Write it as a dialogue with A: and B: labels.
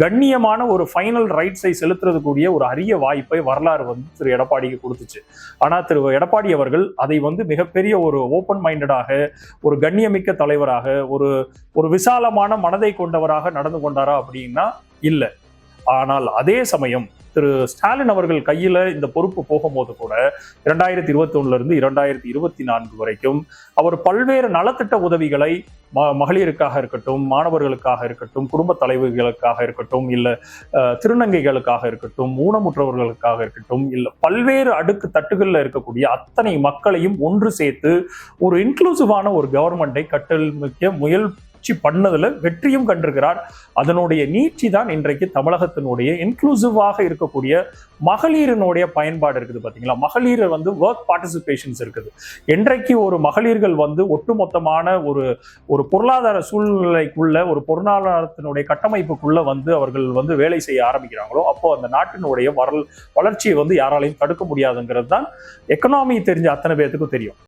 A: கண்ணியமான ஒரு ஃபைனல் ரைட்ஸை செலுத்துறதுக்கூடிய ஒரு அரிய வாய்ப்பை வரலாறு திரு எடப்பாடிக்கு கொடுத்துச்சு. ஆனா திரு எடப்பாடி அவர்கள் அதை மிகப்பெரிய ஒரு ஓப்பன் மைண்டடாக, ஒரு கண்ணியமிக்க தலைவராக, ஒரு ஒரு விசாலமான மனதை கொண்டவராக நடந்து கொண்டாரா அப்படின்னா இல்ல. ஆனால் அதே சமயம் திரு ஸ்டாலின் அவர்கள் கையில இந்த பொறுப்பு போகும்போது கூட 2021 இருந்து 2024 வரைக்கும் அவர் பல்வேறு நலத்திட்ட உதவிகளை மகளிருக்காக இருக்கட்டும், மாணவர்களுக்காக இருக்கட்டும், குடும்ப தலைவர்களுக்காக இருக்கட்டும், இல்ல திருநங்கைகளுக்காக இருக்கட்டும், ஊனமுற்றவர்களுக்காக இருக்கட்டும், இல்ல பல்வேறு அடுக்கு தட்டுகள்ல இருக்கக்கூடிய அத்தனை மக்களையும் ஒன்று சேர்த்து ஒரு இன்க்ளூசிவான ஒரு கவர்மெண்டை கட்டமைக்க முயற்சி பண்ணதுல வெற்றியும் கண்டிருக்கிறார். அதனுடைய நீட்சி தான் இன்றைக்கு தமிழகத்தினுடைய இன்க்ளூசிவாக இருக்கக்கூடிய மகளிரினுடைய பயன்பாடு இருக்குது. பாத்தீங்களா, மகளிர் ஒர்க் பார்ட்டிசிபேஷன்ஸ் இருக்குது. என்றைக்கு ஒரு மகளிர்கள் ஒட்டுமொத்தமான ஒரு ஒரு பொருளாதார சூழ்நிலைக்குள்ள, ஒரு பொருளாதாரத்தினுடைய கட்டமைப்புக்குள்ள அவர்கள் வேலை செய்ய ஆரம்பிக்கிறாங்களோ, அப்போ அந்த நாட்டினுடைய வளர்ச்சியை யாராலையும் தடுக்க முடியாதுங்கிறது தான் எக்கனாமி தெரிஞ்ச அத்தனை பேர்த்துக்கும் தெரியும்.